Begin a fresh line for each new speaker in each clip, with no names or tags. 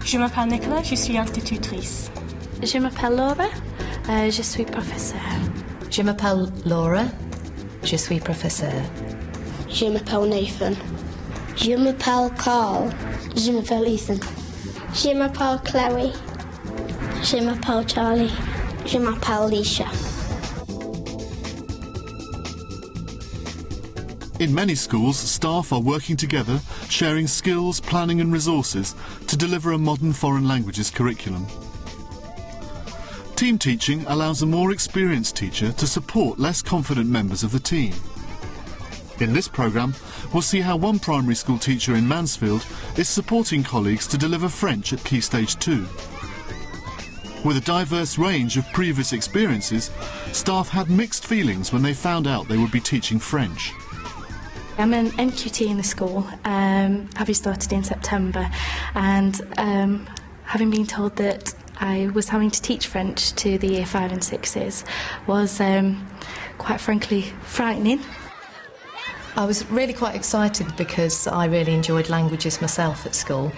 Je m'appelle Nicola, je suis institutrice.
Je m'appelle Laura, je suis professeure.
Je m'appelle Laura, je suis professeur.
Je m'appelle Nathan. Je m'appelle Carl. Je m'appelle Ethan. Je m'appelle Chloe. Je m'appelle Charlie. Je m'appelle Alicia.
In many schools, staff are working together, sharing skills, planning and resources to deliver a modern foreign languages curriculum. Team teaching allows a more experienced teacher to support less confident members of the team. In this programme, we'll see how one primary school teacher in Mansfield is supporting colleagues to deliver French at Key Stage 2. With a diverse range of previous experiences, staff had mixed feelings when they found out they would be teaching French.
I'm an MQT in the school, having started in September, and having been told that I was having to teach French to the Year 5 and 6s was quite frankly frightening.
I was really quite excited because I really enjoyed languages myself at school,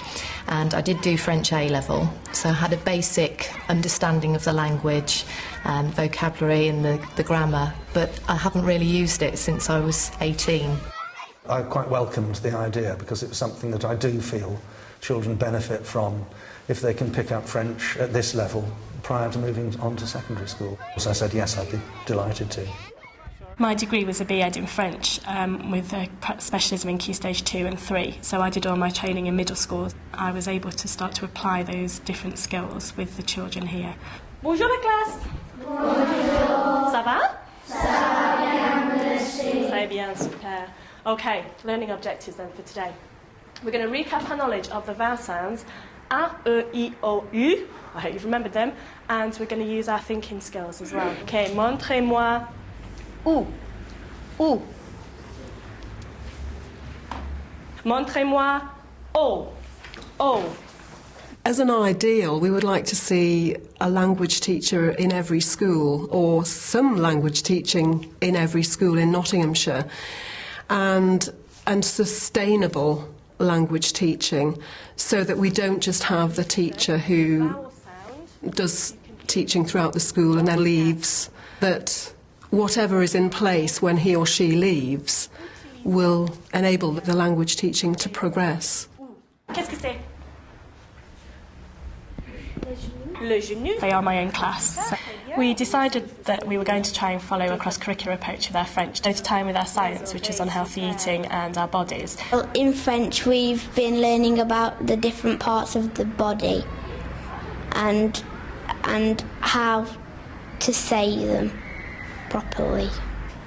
and I did do French A-level, so I had a basic understanding of the language and vocabulary and the grammar, but I haven't really used it since I was 18.
I quite welcomed the idea because it was something that I do feel children benefit from if they can pick up French at this level prior to moving on to secondary school. So I said yes, I'd be delighted to.
My degree was a B.Ed in French with a specialism in Key Stage 2 and 3, so I did all my training in middle school. I was able to start to apply those different skills with the children here. Bonjour la classe. Bonjour. Ça va? Ça va bien, merci. Très bien, super. Okay, learning objectives then for today. We're going to recap our knowledge of the vowel sounds A, E, I, O, U. I hope you've remembered them. And we're going to use our thinking skills as well. Okay, montrez-moi où. Où. Montrez-moi O. O.
As an ideal, we would like to see a language teacher in every school, or some language teaching in every school in Nottinghamshire, and sustainable language teaching, so that we don't just have the teacher who does teaching throughout the school and then leaves, that whatever is in place when he or she leaves will enable the language teaching to progress.
Qu'est-ce que c'est? Le genou. They are my own class. So we decided that we were going to try and follow a cross-curricular approach with our French, go to time with our science, which is on healthy eating and our bodies.
Well, in French, we've been learning about the different parts of the body and how to say them properly.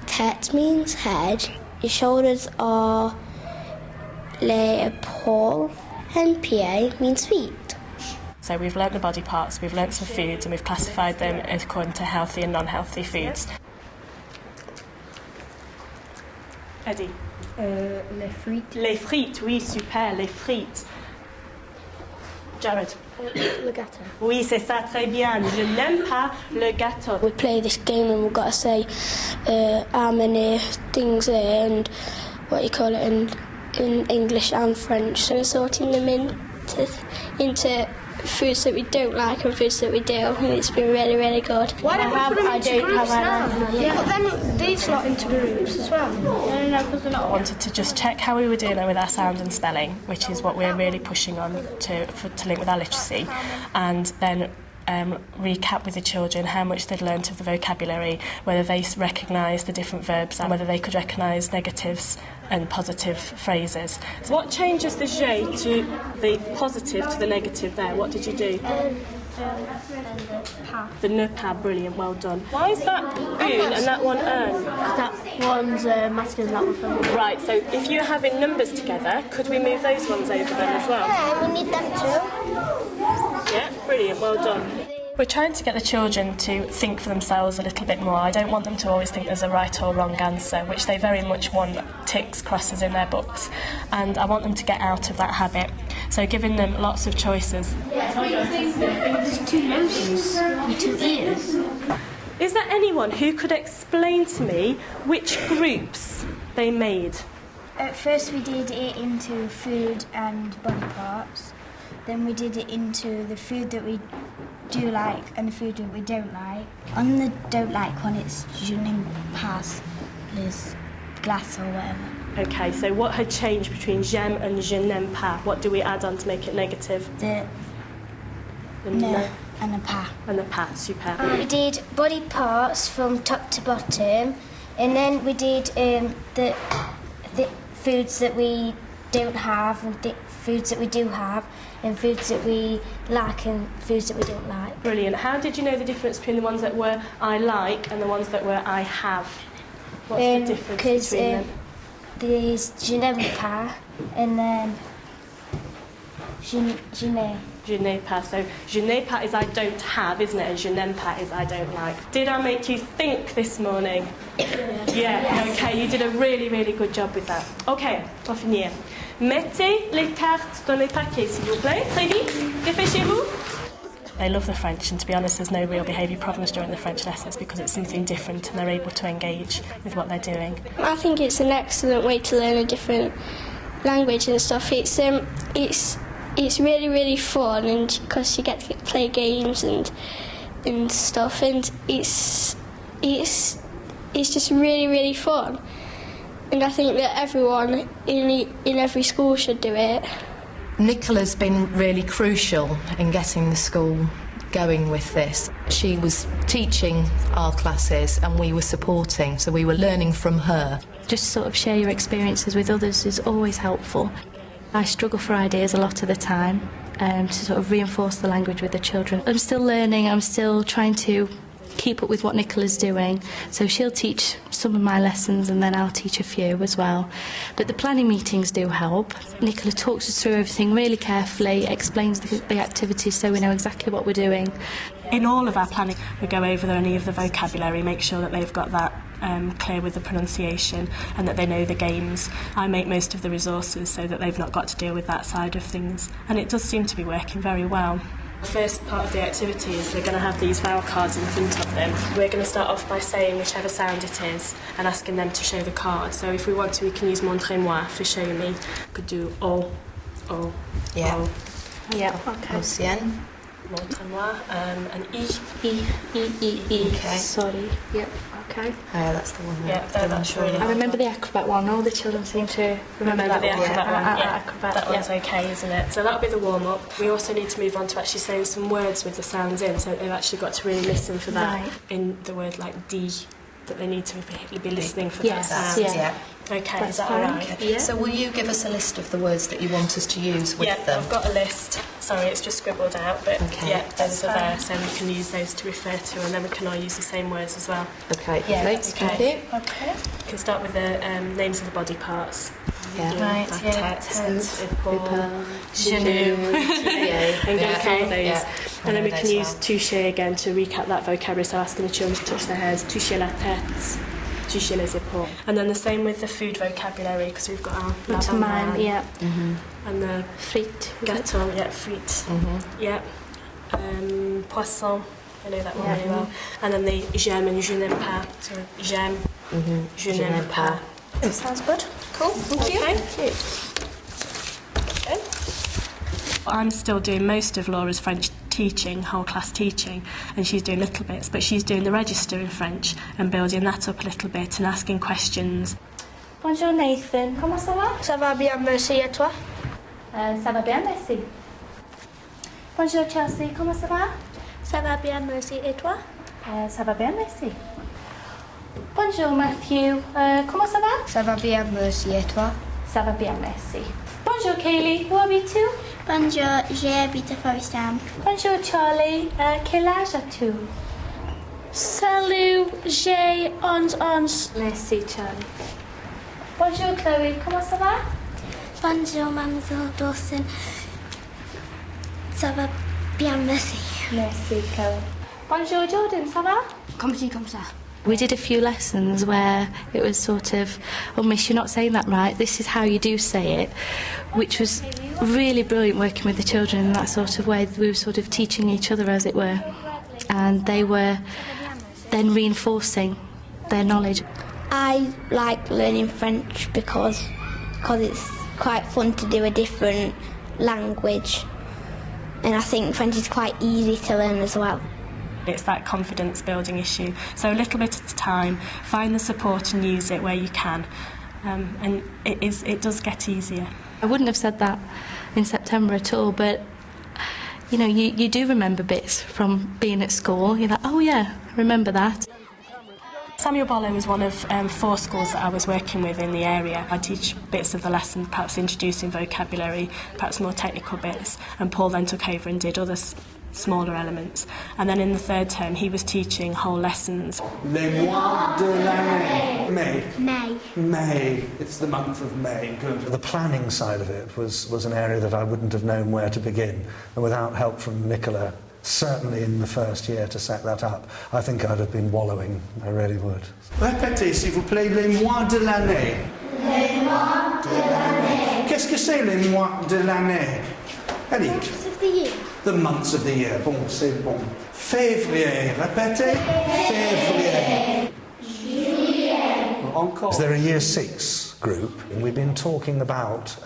Tête means head. Your shoulders are les épaules, and pied means feet.
So we've learnt the body parts, we've learnt some foods, and we've classified them according to healthy and non-healthy foods. Eddie.
Les frites.
Les frites, oui, super, les frites. Jared.
Le gâteau.
Oui, c'est ça, très bien. Je n'aime pas le gâteau.
We play this game and we've got to say how many things there and what you call it in English and French. So we're sorting them into foods that we don't like and foods that we do, and it's been really, really good.
Why don't we put them into groups now?
Yeah.
Put them, these lot into groups as well. No, because they're not.
I wanted to just check how we were doing with our sound and spelling, which is what we're really pushing on to link with our literacy, and then recap with the children how much they'd learnt of the vocabulary, whether they recognised the different verbs and whether they could recognise negatives and positive phrases. So what changes the je to the positive to the negative there? What did you do? The ne pas, brilliant, well done. Why is that un and that one un?
That one's masculine, that one's feminine.
Right, so if you're having numbers together, could we move those ones over then as well?
Yeah, we need them too.
Yeah, brilliant, well done. We're trying to get the children to think for themselves a little bit more. I don't want them to always think there's a right or wrong answer, which they very much want ticks, crosses in their books. And I want them to get out of that habit. So giving them lots of choices.
There's 2 noses and 2 ears.
Is there anyone who could explain to me which groups they made?
At first we did it into food and body parts,
Then we did it into the food that we do like and the food that we don't like. On the don't like one, it's je n'aime pas les glace or whatever.
Okay, so what had changed between j'aime and je n'aime pas? What do we add on to make it negative?
The
no
and a pas.
and the pas, super.
We did body parts from top to bottom, and then we did the foods that we don't have, and the foods that we do have, and foods that we like and foods that we don't like.
Brilliant. How did you know the difference between the ones that were I like and the ones that were I have? What's the difference between them?
There's je n'aime pas, and then je n'ai.
Je n'ai pas. So je n'ai pas is I don't have, isn't it? And je n'aime pas is I don't like. Did I make you think this morning? Yeah. Okay, you did a really, really good job with that. Okay, pour finir. Mettez les cartes dans les paquets, s'il vous plaît. Très vite. Dépêchez-vous. They love the French, and to be honest, there's no real behaviour problems during the French lessons because it's something different and they're able to engage with what they're doing.
I think it's an excellent way to learn a different language and stuff. It's really, really fun, and because you get to play games and stuff, and it's just really, really fun. And I think that everyone in every school should do it.
Nicola's been really crucial in getting the school going with this. She was teaching our classes and we were supporting, so we were learning from her.
Just sort of share your experiences with others is always helpful. I struggle for ideas a lot of the time to sort of reinforce the language with the children. I'm still learning, I'm still trying to keep up with what Nicola's doing, so she'll teach some of my lessons and then I'll teach a few as well. But the planning meetings do help. Nicola talks us through everything really carefully, explains the activities so we know exactly what we're doing.
In all of our planning, we go over any of the vocabulary, make sure that they've got that clear with the pronunciation and that they know the games. I make most of the resources so that they've not got to deal with that side of things, and it does seem to be working very well. The first part of the activity is they're going to have these vowel cards in front of them. We're going to start off by saying whichever sound it is and asking them to show the card. So if we want to, we can use montrez-moi for show me. We could do o,
Yeah.
o.
Yeah, okay.
Océane.
Montrez-moi, and I.
E.
Okay.
Sorry. Yep, okay.
That's the one.
Yeah, that's really
I remember the acrobat one. All the children seem to remember that
the
one.
acrobat one. Yeah,
acrobat,
that one's okay, isn't it? So that'll be the warm-up. We also need to move on to actually saying some words with the sounds in, so they've actually got to really listen for that.
Right.
In the word like D, that they need to be listening for
Yes,
that sound.
yeah.
Okay,
That's
is that
fine.
all right?
Okay.
Yeah.
So will you give us a list of the words that you want us to use with
Yeah,
them?
I've got a list. Sorry, it's just scribbled out, but
Okay,
yeah, those are there,
fine.
so we can use those to refer to, and then we can all use the same words as well.
Okay,
Yeah,
lovely.
okay.
Thank you.
Okay.
We can start with the names of the body parts.
Yeah.
Right,
Like
yeah,
tête, épaule,
genou.
and go through all those.
Yeah.
And then we
I know
can
those
use
well.
toucher again to recap that vocabulary, so asking the children to touch their heads, toucher la tête, toucher les épaules. And then the same with the food vocabulary, because we've got our
Not to mine, yeah.
and the
Frites.
gâteau, yeah, frites, yeah, poisson, I know that one really well. And then the j'aime and je n'aime pas, so j'aime, je n'aime pas.
Sounds good.
Cool, thank you. Okay. I'm still doing most of Laura's French teaching, whole class teaching, and she's doing little bits, but she's doing the register in French and building that up a little bit and asking questions.
Bonjour Nathan, comment ça va?
Ça va bien, merci, et toi?
Ça va bien, merci. Bonjour Chelsea, comment ça va?
Ça va bien, merci, et toi?
Ça va bien, merci. Bonjour Matthew, comment ça va?
Ça va bien, merci, et toi?
Ça va bien, merci. Bonjour Kaylee, où habites-tu?
Bonjour, j'habite à Forest-Ham.
Bonjour Charlie, quel âge as-tu?
Salut, j'ai 11 ans.
Merci Charlie. Bonjour Chloé, comment ça va?
Bonjour, mademoiselle Dawson. Ça va bien, merci.
Merci Chloé. Bonjour Jordan, ça va?
Comme ci, comme ça.
We did a few lessons where it was sort of, oh miss, you're not saying that right, this is how you do say it, which was really brilliant working with the children in that sort of way. We were sort of teaching each other, as it were, and they were then reinforcing their knowledge.
I like learning French because it's quite fun to do a different language and I think French is quite easy to learn as well.
It's that confidence building issue. So a little bit at a time, find the support and use it where you can. And it does get easier.
I wouldn't have said that in September at all, but you know, you do remember bits from being at school. You're like, oh yeah, I remember that.
Samuel Barlow was one of 4 schools that I was working with in the area. I teach bits of the lesson, perhaps introducing vocabulary, perhaps more technical bits, and Paul then took over and did other smaller elements. And then in the 3rd term, he was teaching whole lessons.
Les mois de l'année.
May.
May. It's the month of May. Good. The planning side of it was an area that I wouldn't have known where to begin. And without help from Nicola, certainly in the first year to set that up, I think I'd have been wallowing. I really would. Répétez, s'il vous plaît, les mois de l'année.
Les mois de l'année.
Qu'est-ce que c'est, les mois de l'année? Allez.
Months of the year.
The months of the year. Bon, c'est bon. Février. Répétez. Février.
Juillet.
Encore. They're a year 6 group, and we've been talking about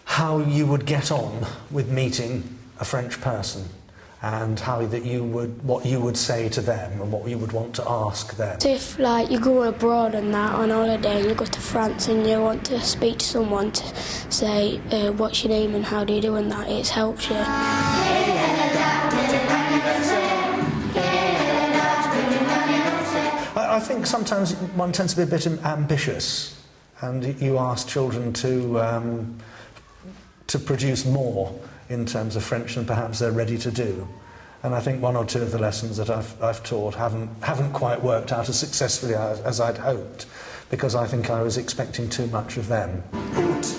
how you would get on with meeting a French person, and what you would say to them and what you would want to ask them.
So if like you go abroad and that on holiday and you go to France and you want to speak to someone to say what's your name and how do you do and that, it helps you.
I think sometimes one tends to be a bit ambitious, and you ask children to produce more in terms of French than perhaps they're ready to do. And I think 1 or 2 of the lessons that I've taught haven't quite worked out as successfully as I'd hoped, because I think I was expecting too much of them. Août,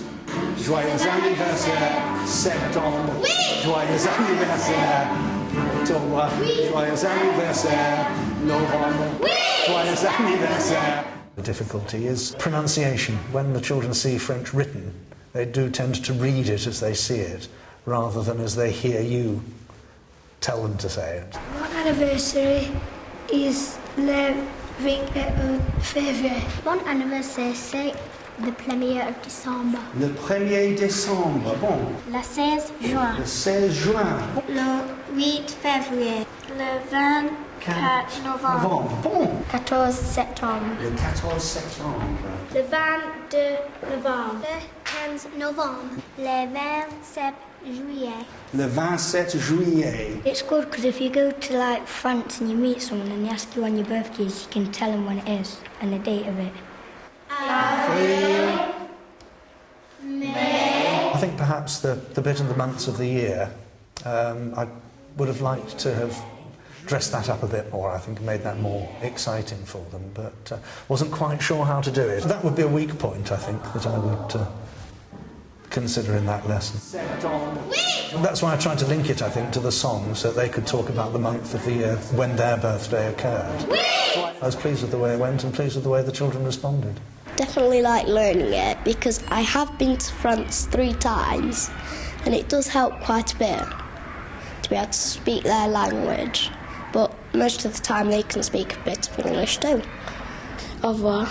joyeux anniversaire, septembre, joyeux anniversaire, octobre, joyeux anniversaire, novembre, joyeux anniversaire. The difficulty is pronunciation. When the children see French written, they do tend to read it as they see it, rather than as they hear you tell them to say it.
What anniversary is le 21 février? Mon anniversaire, c'est le 1er of December.
Le 1er décembre, bon.
Le 16 juin.
Le 16 juin.
Le 8 février. Le 24 novembre.
Bon.
14 septembre.
Le 14 septembre.
Le 22 novembre. Le 15 novembre. Le 27 juillet.
Le 27 juillet.
It's good because if you go to like France and you meet someone and they ask you on your birthdays, you can tell them when it is and the date of it.
I think perhaps the bit in the months of the year, I would have liked to have dressed that up a bit more, I think, and made that more exciting for them, but wasn't quite sure how to do it. That would be a weak point, I think, that I would consider in that lesson. That's why I tried to link it, I think, to the song, so they could talk about the month of the year when their birthday occurred. I was pleased with the way it went and pleased with the way the children responded.
Definitely like learning it because I have been to France 3 times and it does help quite a bit to be able to speak their language, but most of the time they can speak a bit of English too. Au revoir.